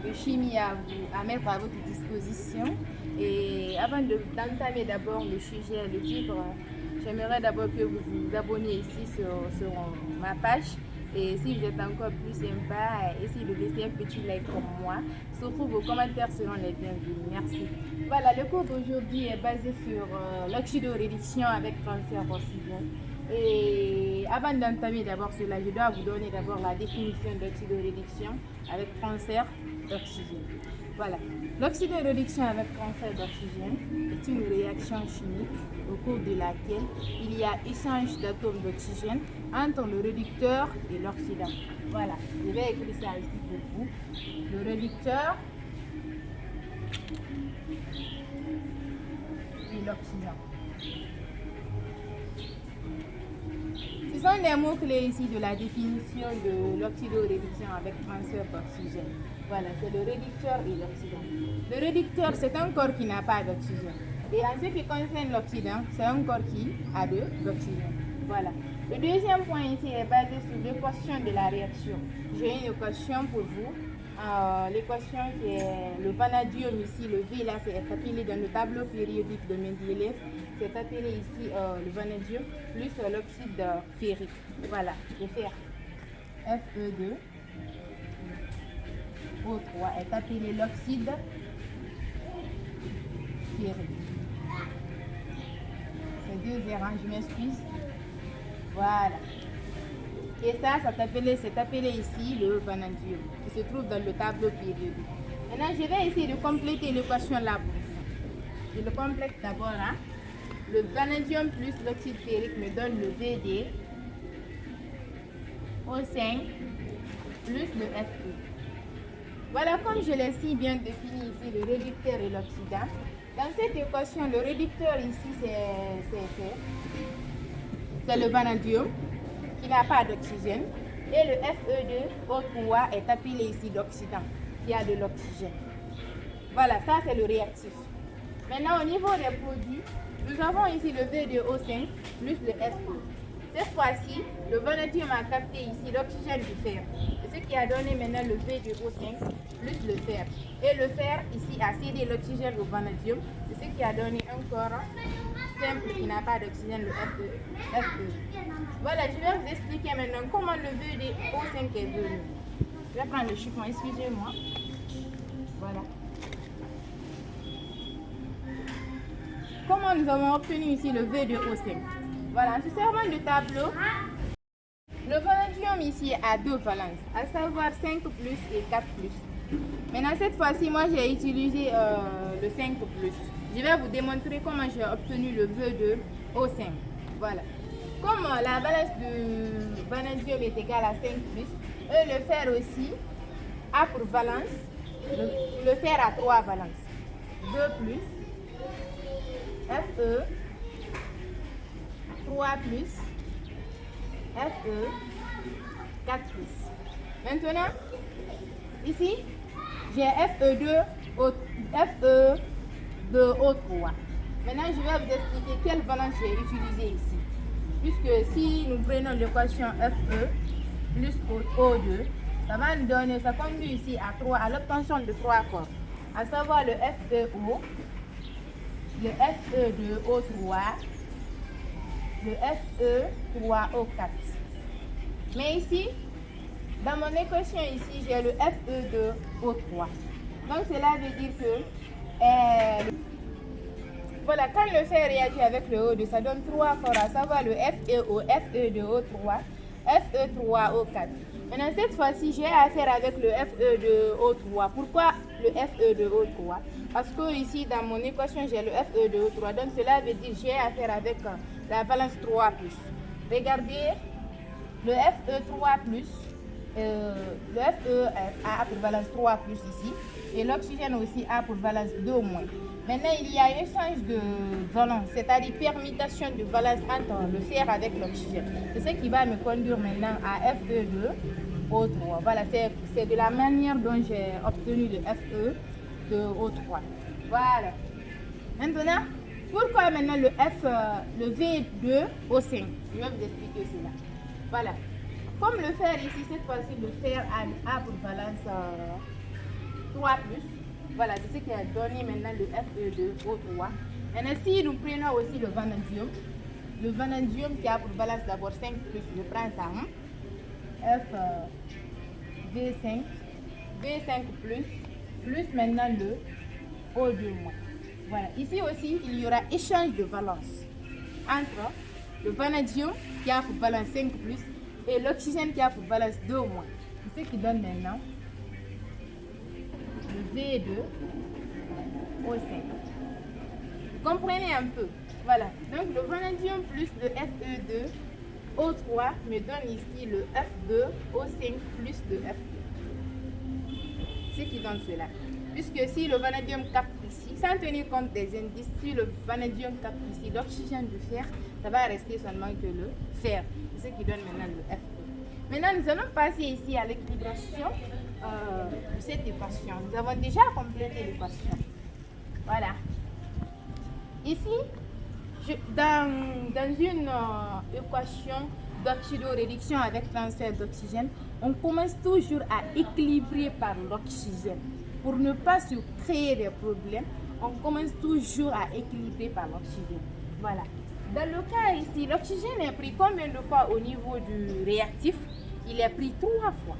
de chimie à mettre à votre disposition. Et avant d'entamer d'abord le sujet, le titre, j'aimerais d'abord que vous vous abonniez ici sur ma page. Et si vous êtes encore plus sympa, essayez de laisser un petit like comme moi. Surtout vos commentaires seront les bienvenus. Merci. Voilà, le cours d'aujourd'hui est basé sur l'oxydoréduction avec transfert d'oxygène. Et avant d'entamer d'abord cela, je dois vous donner d'abord la définition d'oxydoréduction avec transfert d'oxygène. Voilà. L'oxydoréduction avec transfert d'oxygène est une réaction chimique au cours de laquelle il y a échange d'atomes d'oxygène entre le réducteur et l'oxydant. Voilà, je vais écrire ça ici pour vous. Le réducteur et l'oxydant. Ce sont les mots-clés ici de la définition de l'oxydoréduction avec transfert d'oxygène. Voilà, c'est le réducteur et l'oxydant. Le réducteur, c'est un corps qui n'a pas d'oxygène. Et en ce qui concerne l'oxydant, c'est un corps qui a de l'oxygène. Voilà. Le deuxième point ici est basé sur l'équation de la réaction. J'ai une équation pour vous. L'équation qui est le vanadium ici, le V là, c'est appelé dans le tableau périodique de Mendeleev. C'est appelé ici le vanadium plus l'oxyde ferrique. Voilà, le fer. Fe2 O3 est appelé l'oxyde ferrique. C'est deux errants, je m'excuse. Voilà. Et ça, c'est appelé ici le vanadium, qui se trouve dans le tableau périodique. Maintenant, je vais essayer de compléter l'équation là pour vous. Je le complète d'abord là. Le vanadium plus l'oxyde ferrique me donne le Vd O5 plus le Fe. Voilà, comme je l'ai si bien défini ici, le réducteur et l'oxydant. Dans cette équation, le réducteur ici, c'est le vanadium qui n'a pas d'oxygène. Et le Fe2O3 est appelé ici l'oxydant, qui a de l'oxygène. Voilà, ça c'est le réactif. Maintenant, au niveau des produits, nous avons ici le V2O5 plus le Fe. Cette fois-ci, le vanadium a capté ici l'oxygène du fer. C'est ce qui a donné maintenant le V2O5 plus le fer. Et le fer ici a cédé l'oxygène au vanadium. C'est ce qui a donné un corps simple qui n'a pas d'oxygène, le Fe. Voilà, je vais vous expliquer maintenant comment le V2O5 est venu. Je vais prendre le chiffon, excusez-moi. Voilà. Comment nous avons obtenu ici le V2O5? Voilà, en se servant du tableau, le vanadium ici a deux valences, à savoir 5 plus et 4 plus. Maintenant, cette fois-ci, moi j'ai utilisé le 5 plus. Je vais vous démontrer comment j'ai obtenu le V2O5. Voilà. Comme la valence du vanadium est égale à 5 plus, et le fer aussi a pour valence, le fer a 3 valences. 2 plus, Fe, 3 plus, Fe, 4 plus. Maintenant, ici, j'ai Fe2O3. Maintenant, je vais vous expliquer quelle valence j'ai utilisée ici. Puisque si nous prenons l'équation Fe plus O2, ça va nous donner, ça conduit ici à l'obtention de 3 corps, à savoir le FeO, le Fe2O3, le Fe3O4. Mais ici, dans mon équation ici, j'ai le Fe2O3. Donc cela veut dire que voilà, quand le fer réagit avec le O2, ça donne 3 corps, à savoir le FeO, Fe2O3, Fe3O4. Maintenant, cette fois-ci, j'ai affaire avec le Fe2O3. Pourquoi le Fe2O3? Parce que ici, dans mon équation, j'ai le Fe2O3. Donc, cela veut dire que j'ai affaire avec la valence 3+. Regardez, le Fe3+, le Fe a pour valence 3+ ici. Et l'oxygène aussi a pour valence 2-. Maintenant, il y a un échange de valence, c'est-à-dire permutation de valence entre le fer avec l'oxygène. C'est ce qui va me conduire maintenant à Fe2O3. Voilà, c'est de la manière dont j'ai obtenu le Fe2O3. Voilà. Maintenant, pourquoi maintenant le V2O5? Je vais vous expliquer cela. Voilà. Comme le fer ici, cette fois-ci, le fer a pour valence 3 plus. Voilà, c'est ce qui a donné maintenant le Fe2O3. Maintenant, si nous prenons aussi le vanadium qui a pour valence d'abord 5 plus, je prends ça. V5 plus maintenant le O2-. Voilà, ici aussi, il y aura échange de valence entre le vanadium qui a pour valence 5 plus et l'oxygène qui a pour valence 2-. C'est ce qui donne maintenant le V2O5. Vous comprenez un peu? Voilà, donc le vanadium plus le Fe2O3 me donne ici le F2O5 plus le F2. Ce qui donne cela. Puisque si le vanadium capte ici, sans tenir compte des indices, si le vanadium capte ici l'oxygène du fer, ça va rester seulement que le fer. C'est ce qui donne maintenant le Fe. Maintenant, nous allons passer ici à l'équilibration de cette équation. Nous avons déjà complété l'équation. Voilà. Ici, dans une équation d'oxydoréduction avec transfert d'oxygène, on commence toujours à équilibrer par l'oxygène. Pour ne pas se créer des problèmes, on commence toujours à équilibrer par l'oxygène. Voilà. Dans le cas ici, l'oxygène est pris combien de fois au niveau du réactif? Il est pris 3 fois.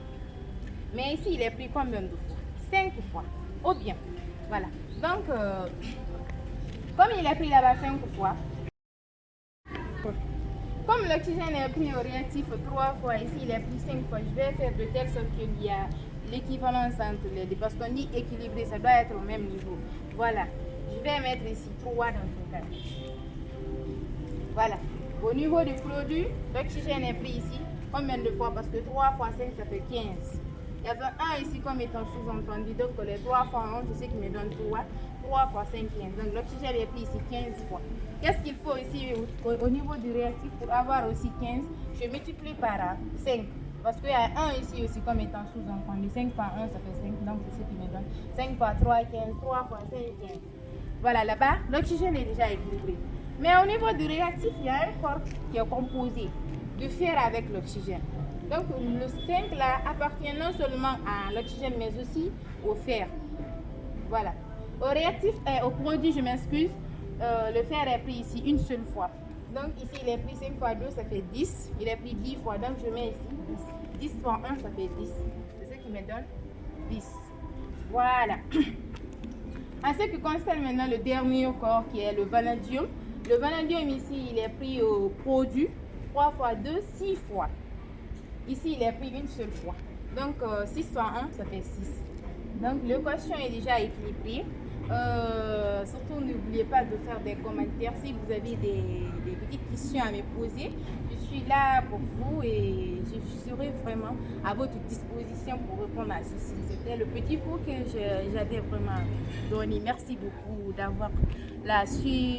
Mais ici, il est pris combien de fois? 5 fois. Ou bien, voilà. Donc, comme il est pris là-bas 5 fois, comme l'oxygène est pris au réactif 3 fois, ici il est pris 5 fois, je vais faire de telle sorte qu'il y a l'équivalence entre les deux. Parce qu'on dit équilibré, ça doit être au même niveau. Voilà. Je vais mettre ici 3 dans ce cas. Voilà. Au niveau du produit, l'oxygène est pris ici. Combien de fois? Parce que 3 fois 5, ça fait 15. Il y avait 1 ici comme étant sous-entendu. Donc les 3 fois 11, c'est ce qui me donne 3. 3 fois 5, 15. Donc l'oxygène est pris ici 15 fois. Qu'est-ce qu'il faut ici au niveau du réactif pour avoir aussi 15? Je multiplie par 5. Parce qu'il y a 1 ici aussi comme étant sous-entendu. 5 fois 1, ça fait 5. Donc c'est ce qui me donne 5 fois 3, 15. 3 fois 5, 15. Voilà, là-bas, l'oxygène est déjà équilibré. Mais au niveau du réactif, il y a un corps qui est composé de fer avec l'oxygène. Donc le 5 là appartient non seulement à l'oxygène mais aussi au fer. Voilà. Au réactif, au produit, je m'excuse, le fer est pris ici une seule fois. Donc ici il est pris 5 fois 2, ça fait 10. Il est pris 10 fois, donc je mets ici 10. 10 fois 1, ça fait 10. C'est ce qui me donne 10. Voilà. En ce qui concerne maintenant le dernier corps qui est le vanadium. Le vanadium ici, il est pris au produit 3 fois 2, 6 fois. Ici, il est pris une seule fois. Donc, 6 fois 1, ça fait 6. Donc, l'équation est déjà équilibrée. Surtout, n'oubliez pas de faire des commentaires. Si vous avez des petites questions à me poser, je suis là pour vous et je serai vraiment à votre disposition pour répondre à ceci. C'était le petit cours que j'avais vraiment donné. Merci beaucoup d'avoir la suite.